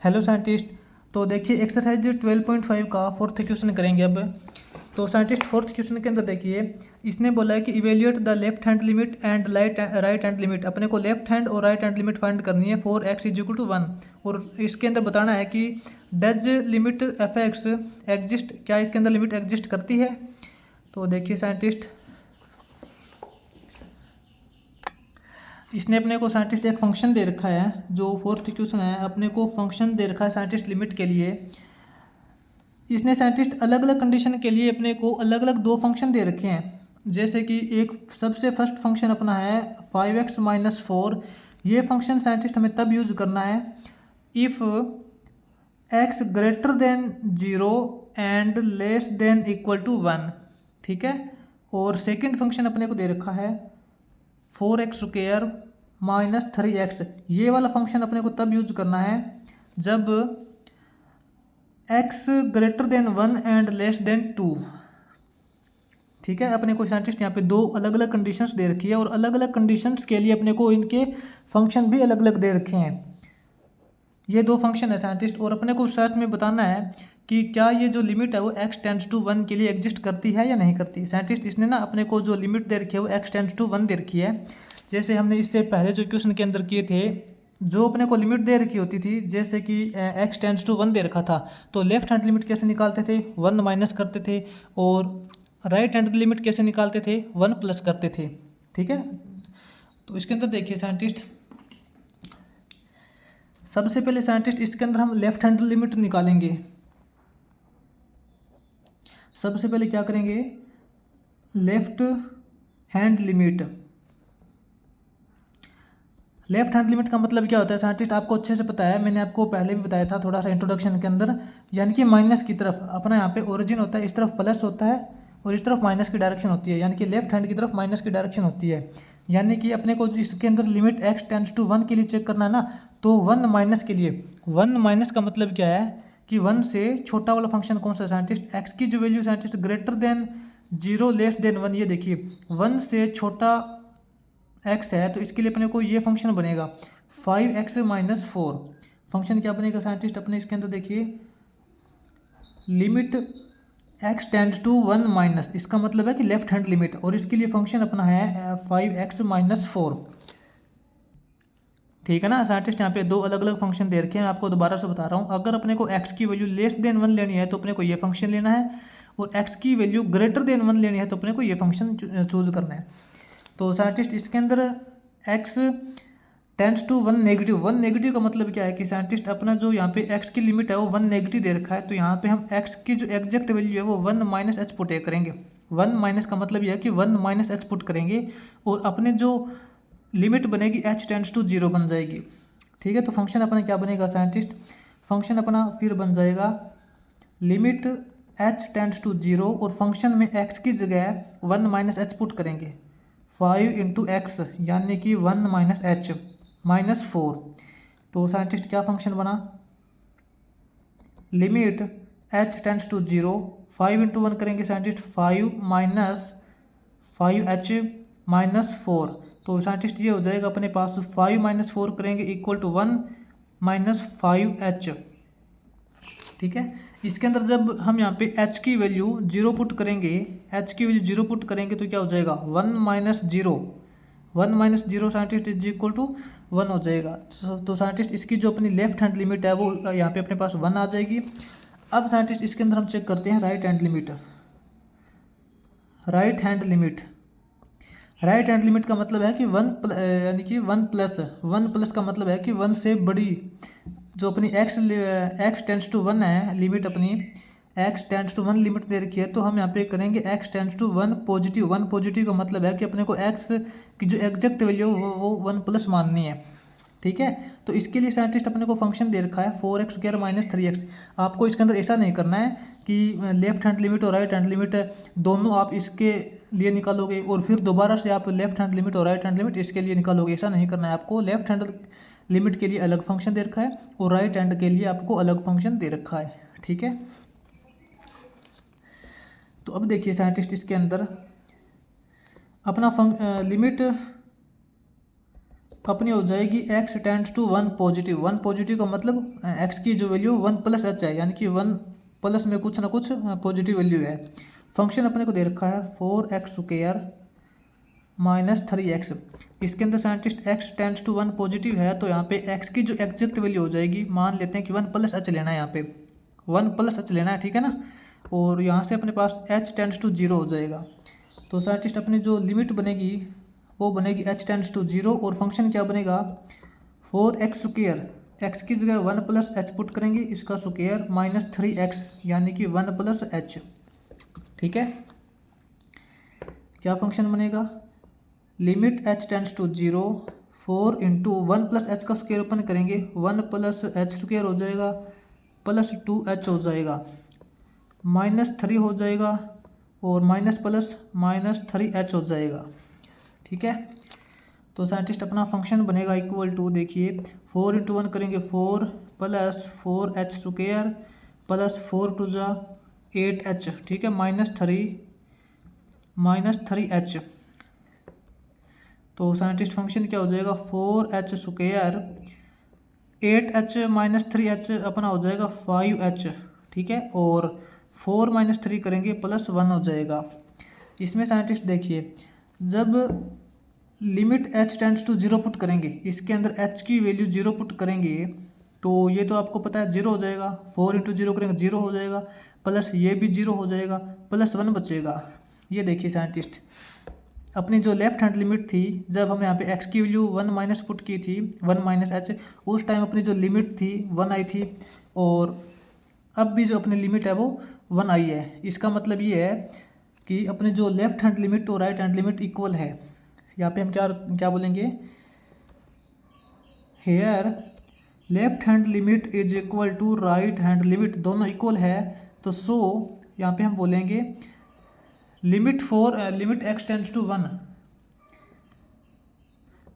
Hello scientist. तो देखिए exercise 12.5 का फोर्थ क्वेश्चन करेंगे अब। तो साइंटिस्ट फोर्थ क्वेश्चन के अंदर देखिए इसने बोला है कि evaluate the left hand limit and right hand limit. अपने को लेफ्ट हैंड और राइट हैंड लिमिट फाइंड करनी है for x is equal to 1। और इसके अंदर बताना है कि does limit f x exist, क्या इसके अंदर लिमिट एग्जिस्ट करती है। तो देखिए साइंटिस्ट इसने अपने को साइंटिस्ट एक फंक्शन दे रखा है, जो फोर्थ क्वेश्चन है अपने को फंक्शन दे रखा है साइंटिस्ट लिमिट के लिए। इसने साइंटिस्ट अलग अलग कंडीशन के लिए अपने को अलग अलग दो फंक्शन दे रखे हैं। जैसे कि एक सबसे फर्स्ट फंक्शन अपना है 5x-4। ये फंक्शन साइंटिस्ट हमें तब यूज करना है if x greater than 0 and less than equal to 1। ठीक है। और सेकंड फंक्शन अपने को दे रखा है 4x² माइनस 3x। ये वाला फंक्शन अपने को तब यूज करना है जब x greater then 1 and less then 2। ठीक है। अपने को साइंटिस्ट यहाँ पे दो अलग अलग कंडीशंस दे रखी है और अलग अलग कंडीशंस के लिए अपने को इनके फंक्शन भी अलग अलग दे रखे हैं। ये दो फंक्शन है साइंटिस्ट, और अपने को साथ में बताना है कि क्या ये जो लिमिट है वो x टेंड्स टू 1 के लिए एग्जिस्ट करती है या नहीं करती। साइंटिस्ट इसने ना अपने को जो लिमिट दे रखी है वो x टेंड्स टू 1 दे रखी है। जैसे हमने इससे पहले जो क्वेश्चन के अंदर किए थे, जो अपने को लिमिट दे रखी होती थी, जैसे कि x टेंड्स टू 1 दे रखा था, तो लेफ्ट हैंड लिमिट कैसे निकालते थे, 1 माइनस करते थे, और राइट हैंड लिमिट कैसे निकालते थे, 1 प्लस करते थे। ठीक है। तो इसके अंदर देखिए साइंटिस्ट सबसे पहले साइंटिस्ट इसके अंदर हम लेफ्ट हैंड लिमिट निकालेंगे। सबसे पहले क्या करेंगे, left hand limit. Left hand limit का मतलब क्या होता है साइंटिस्ट आपको अच्छे से पता है, मैंने आपको पहले भी बताया था थोड़ा सा इंट्रोडक्शन के अंदर। यानी कि माइनस की तरफ अपना यहाँ पे ओरिजिन होता है, इस तरफ प्लस होता है और इस तरफ माइनस की डायरेक्शन होती है, यानी कि लेफ्ट हैंड की तरफ माइनस की डायरेक्शन होती है। यानी कि अपने को इसके अंदर लिमिट x टेंड्स टू 1 के लिए चेक करना है ना, तो 1 माइनस के लिए, 1 माइनस का मतलब क्या है कि 1 से छोटा वाला फंक्शन कौन सा है साइंटिस्ट, x की जो value scientist greater than 0 less than 1। ये देखिए 1 से छोटा x है तो इसके लिए अपने को ये फंक्शन बनेगा 5x-4। फंक्शन क्या बनेगा साइंटिस्ट अपने इसके अंदर देखिए limit x tends to 1 minus, इसका मतलब है कि लेफ्ट हैंड लिमिट, और इसके लिए फंक्शन अपना है 5x-4। ठीक है ना साइंटिस्ट, यहाँ पे दो अलग अलग फंक्शन दे रखे हैं। मैं आपको दोबारा से बता रहा हूँ, अगर अपने को x की वैल्यू लेस देन 1 लेनी है तो अपने को ये फंक्शन लेना है, और x की वैल्यू ग्रेटर देन 1 लेनी है तो अपने को ये फंक्शन चूज करना है। तो साइंटिस्ट इसके अंदर x tends to 1 negative, 1 negative का मतलब क्या है कि साइंटिस्ट अपना जो यहाँ पे x की लिमिट है वो 1 नेगेटिव दे रखा है, तो यहाँ पे हम x की जो एग्जैक्ट वैल्यू है वो 1 माइनस एच पुट करेंगे। 1 माइनस का मतलब यह है कि 1 माइनस एच पुट करेंगे और अपने जो लिमिट बनेगी h टेंड्स टू 0 बन जाएगी। ठीक है। तो फंक्शन अपना क्या बनेगा साइंटिस्ट, फंक्शन अपना फिर बन जाएगा लिमिट h टेंड्स टू 0 और फंक्शन में x की जगह 1 माइनस एच पुट करेंगे, 5 इंटू एक्स यानी कि 1 माइनस एच माइनस 4। तो साइंटिस्ट क्या फंक्शन बना, limit h tends to 0, 5 into 1 करेंगे साइंटिस्ट 5 माइनस 5h माइनस 4। तो साइंटिस्ट ये हो जाएगा अपने पास 5 माइनस 4 करेंगे इक्वल टू 1 माइनस 5h। ठीक है। इसके अंदर जब हम यहाँ पे h की वैल्यू 0 पुट करेंगे, h की वैल्यू 0 पुट करेंगे तो क्या हो जाएगा 1 minus 0, 1 minus 0 scientist is equal to 1 हो जाएगा। तो साइंटिस्ट इसकी जो अपनी लेफ्ट हैंड लिमिट है वो यहाँ पे अपने पास 1 आ जाएगी। अब साइंटिस्ट इसके अंदर हम चेक करते हैं right hand limit. Right hand limit, right hand limit का मतलब है कि 1 यानी कि 1 प्लस, 1 प्लस का मतलब है कि 1 से बड़ी जो अपनी x टेंड्स टू 1 है लिमिट, अपनी x टेंड्स टू 1 लिमिट दे रखी है, तो हम यहाँ पे करेंगे x tends to 1 positive. 1 positive का मतलब है कि अपने को x की जो एग्जैक्ट वैल्यू वो 1 प्लस माननी है। ठीक है। तो इसके लिए साइंटिस्ट अपने को फंक्शन दे रखा है 4x² माइनस 3x। आपको इसके अंदर ऐसा नहीं करना है कि लेफ्ट हैंड लिमिट और राइट हैंड लिमिट दोनों आप इसके लिए निकालोगे और फिर दोबारा से आप लेफ्ट हैंड लिमिट और राइट हैंड लिमिट इसके लिए निकालोगे, ऐसा नहीं करना है। आपको लेफ्ट हैंड लिमिट के लिए अलग फंक्शन दे रखा है और राइट हैंड के लिए आपको अलग फंक्शन दे रखा है। ठीक है। तो अब देखिए साइंटिस्ट इसके अंदर अपना लिमिट अपनी हो जाएगी x tends to 1 positive. 1 positive का मतलब x की जो वैल्यू 1 प्लस h है, यानी कि 1 प्लस में कुछ ना कुछ पॉजिटिव वैल्यू है। फंक्शन अपने को दे रखा है 4x² माइनस 3x। इसके अंदर scientist x tends to 1 positive है, तो यहाँ पे x की जो एग्जैक्ट वैल्यू हो जाएगी, मान लेते हैं कि 1 प्लस h लेना है, यहाँ पे 1 प्लस h लेना है, ठीक है ना। और यहाँ से अपने पास h टेंड्स टू 0 हो जाएगा। तो साइंटिस्ट अपनी जो लिमिट बनेगी वो बनेगी h टेंड्स टू 0, और फंक्शन क्या बनेगा 4x²। x की जगह 1 प्लस h पुट करेंगे, इसका स्क्वायर माइनस 3x यानी कि 1 प्लस h, ठीक है। क्या फंक्शन बनेगा, limit h tends to 0, 4 into 1 plus h का स्क्वायर ओपन करेंगे, 1 प्लस h² हो जाएगा प्लस 2h हो जाएगा, माइनस 3 हो जाएगा, और माइनस प्लस माइनस 3h हो जाएगा, ठीक है। तो साइंटिस्ट अपना फंक्शन बनेगा इक्वल टू, देखिए 4 इंटू 1 करेंगे 4 प्लस 4h² प्लस 4 टू जा 8h, ठीक है, माइनस 3h। तो साइंटिस्ट फंक्शन क्या हो जाएगा 4h², 8h माइनस 3h अपना हो जाएगा 5h, ठीक है, और 4 माइनस 3 करेंगे प्लस 1 हो जाएगा। इसमें साइंटिस्ट देखिए, जब limit h tends to 0 put करेंगे, इसके अंदर h की वैल्यू 0 पुट करेंगे, तो ये तो आपको पता है 0 हो जाएगा, 4 इंटू 0 करेंगे 0 हो जाएगा, प्लस ये भी 0 हो जाएगा, प्लस 1 बचेगा। ये देखिए साइंटिस्ट, अपनी जो लेफ्ट हैंड लिमिट थी, जब हमने यहाँ पे x की वैल्यू 1 माइनस पुट की थी, 1 माइनस h, उस टाइम अपनी जो लिमिट थी 1 आई थी, और अब भी जो अपनी लिमिट है वो 1 आई है। इसका मतलब ये है कि अपने जो लेफ्ट हैंड लिमिट और राइट हैंड लिमिट इक्वल है। यहाँ पे हम क्या क्या बोलेंगे, here left hand limit is equal to right hand limit, दोनों इक्वल है, तो सो यहाँ पे हम बोलेंगे limit x tends to 1,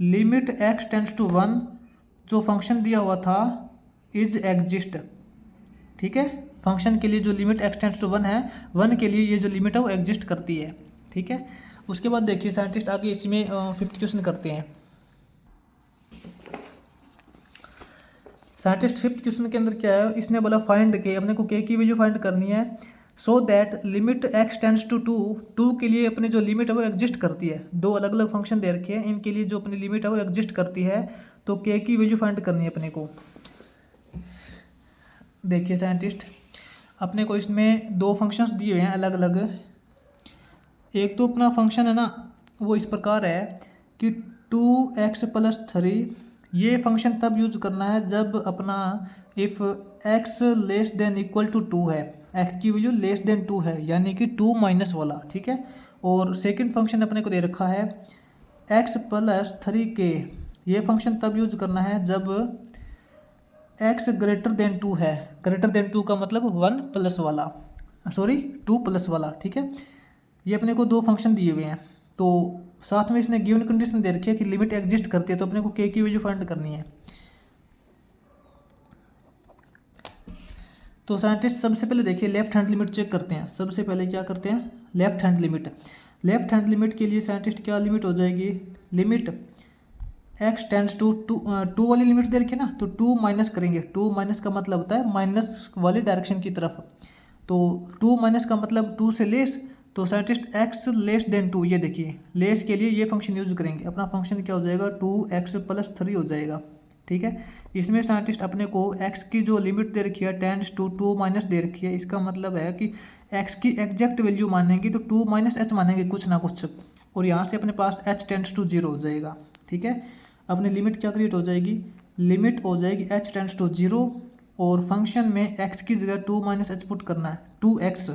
limit x tends to 1 जो फंक्शन दिया हुआ था इज एग्जिस्ट, ठीक है। फंक्शन के लिए जो लिमिट x टेंड्स टू 1 है, 1 के लिए ये जो लिमिट है वो एग्जिस्ट करती है, ठीक है। उसके बाद देखिए साइंटिस्ट आगे इसमें 5th क्वेश्चन करते हैं। साइंटिस्ट 5th क्वेश्चन के अंदर क्या है, इसने बोला फाइंड के, अपने को k की वैल्यू फाइंड करनी है, so that limit x tends to 2 के लिए अपनी जो लिमिट है वो एग्जिस्ट करती है। दो अलग अलग फंक्शन दे रखे हैं, इनके लिए जो अपनी लिमिट है वो एग्जिस्ट करती है, तो k की वैल्यू फाइंड करनी है अपने को। देखिए साइंटिस्ट, अपने को इसमें दो फंक्शंस दिए हुए हैं अलग अलग। एक तो अपना फंक्शन है ना, वो इस प्रकार है कि 2x प्लस 3, ये फंक्शन तब यूज करना है जब अपना if x less than equal to 2 है, x की वैल्यू लेस देन 2 है, यानी कि 2 माइनस वाला, ठीक है। और सेकंड फंक्शन अपने को दे रखा है x प्लस 3k, ये फंक्शन तब यूज करना है जब x ग्रेटर देन 2 है। ग्रेटर देन 2 का मतलब 1 प्लस वाला, सॉरी 2 प्लस वाला, ठीक है। ये अपने को दो फंक्शन दिए हुए हैं, तो साथ में इसने गिवन कंडीशन दे रखी है कि लिमिट एग्जिस्ट करती है, तो अपने को k की वैल्यू फाइंड करनी है। तो साइंटिस्ट सबसे पहले देखिए लेफ्ट हैंड लिमिट चेक करते हैं। सबसे पहले क्या करते हैं, left hand limit. Left hand limit के लिए साइंटिस्ट क्या लिमिट हो जाएगी, लिमिट x टेंड्स टू 2 वाली लिमिट दे रखी है ना, तो 2 माइनस करेंगे, 2 माइनस का मतलब होता है माइनस वाली डायरेक्शन की तरफ, तो 2 माइनस का मतलब 2 से लेस, तो साइंटिस्ट x लेस देन 2, ये देखिए लेस के लिए ये फंक्शन यूज करेंगे। अपना फंक्शन क्या हो जाएगा 2x प्लस 3 हो जाएगा, ठीक है। इसमें साइंटिस्ट अपने को x की जो लिमिट दे रखी है टेंड्स टू 2 माइनस दे रखी है, इसका मतलब है कि x की एग्जैक्ट वैल्यू मानेंगे तो 2 माइनस h मानेंगे कुछ ना कुछ, और यहाँ से अपने पास h टेंड्स टू 0 हो जाएगा, ठीक है। अपनी लिमिट क्या क्रिएट हो जाएगी, लिमिट हो जाएगी h टेंड्स टू 0, और फंक्शन में x की जगह 2 माइनस h पुट करना है, 2x,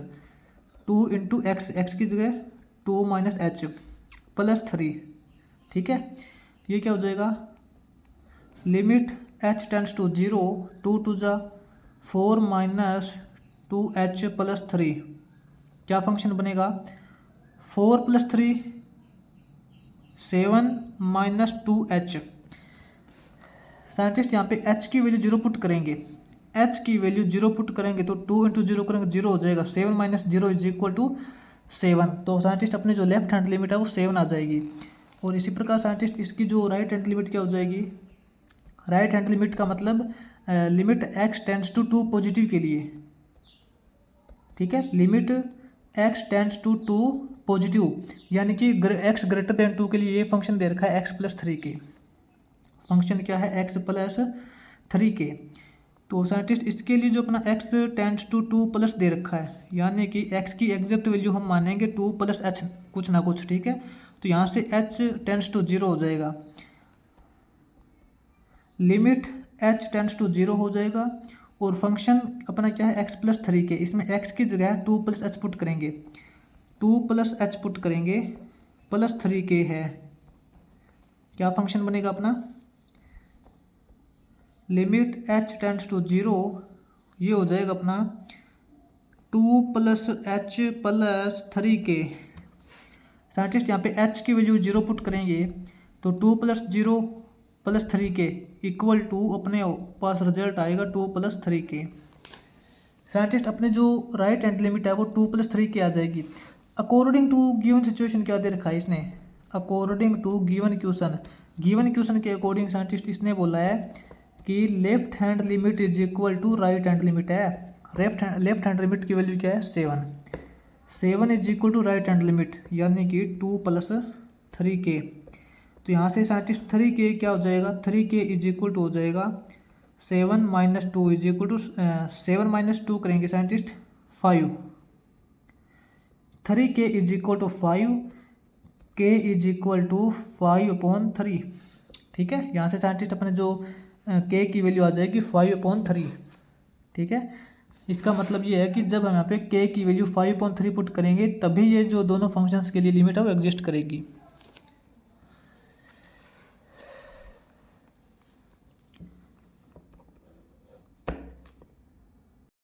2 इंटू x की जगह 2 माइनस h प्लस 3, ठीक है। ये क्या हो जाएगा, limit h tends to 0, 2 to जा 4 माइनस 2h प्लस 3, क्या फंक्शन बनेगा 4 प्लस 3 7 माइनस 2h। साइंटिस्ट यहाँ पे h की वैल्यू 0 पुट करेंगे, h की वैल्यू 0 पुट करेंगे तो 2 इंटू 0 करेंगे 0 हो जाएगा, 7 माइनस 0 इज इक्वल टू 7। तो साइंटिस्ट अपनी जो लेफ्ट हैंड लिमिट है वो 7 आ जाएगी। और इसी प्रकार साइंटिस्ट इसकी जो राइट हैंड लिमिट क्या हो जाएगी, राइट हैंड लिमिट का मतलब limit x tends to 2 positive के लिए, ठीक है, limit x tends to 2 positive, यानी कि x ग्रेटर देन 2 के लिए ये फंक्शन दे रखा है x+3k, फंक्शन क्या है x+3k। तो साइंटिस्ट इसके लिए जो अपना x टेंड्स टू 2 प्लस दे रखा है, यानी कि x की एग्जैक्ट वैल्यू हम मानेंगे 2 + h कुछ ना कुछ, ठीक है। तो यहाँ से h टेंड्स टू 0 हो जाएगा, लिमिट h टेंड्स टू 0 हो जाएगा, और फंक्शन अपना क्या है x+3k, इसमें x की जगह 2 + h पुट करेंगे, 2 + h पुट करेंगे +3k है, क्या फंक्शन बनेगा अपना, लिमिट h टेंड्स टू 0, ये हो जाएगा अपना 2 + h +3k। साइंटिस्ट यहाँ पे h की वैल्यू 0 पुट करेंगे, तो 2 + 0 + 3k इक्वल टू अपने पास रिजल्ट आएगा 2 + 3k। साइंटिस्ट अपने जो राइट हैंड लिमिट है वो 2 + 3k आ जाएगी। अकॉर्डिंग टू गिवन सिचुएशन क्या दे रखा है इसने, अकॉर्डिंग टू गिवन क्वेश्चन के अकॉर्डिंग साइंटिस्ट इसने बोला है कि left hand limit is equal to right hand limit है। लेफ्ट हैंड लिमिट की वैल्यू क्या है 7 is equal to right hand limit, यानी कि 2 + 3k। तो यहाँ से साइंटिस्ट 3k क्या हो जाएगा, 3k इज इक्वल टू हो जाएगा 7 - 2 इज इक्वल टू 7 - 2 करेंगे scientist 5, 3k is equal to 5, k is equal to 5/3, ठीक है। यहाँ से साइंटिस्ट अपने जो k की वैल्यू आ जाएगी 5/3, ठीक है। इसका मतलब ये है कि जब हम यहाँ पे k की वैल्यू 5/3 पुट करेंगे तभी ये जो दोनों फंक्शंस के लिए लिमिट है वो एग्जिस्ट करेगी।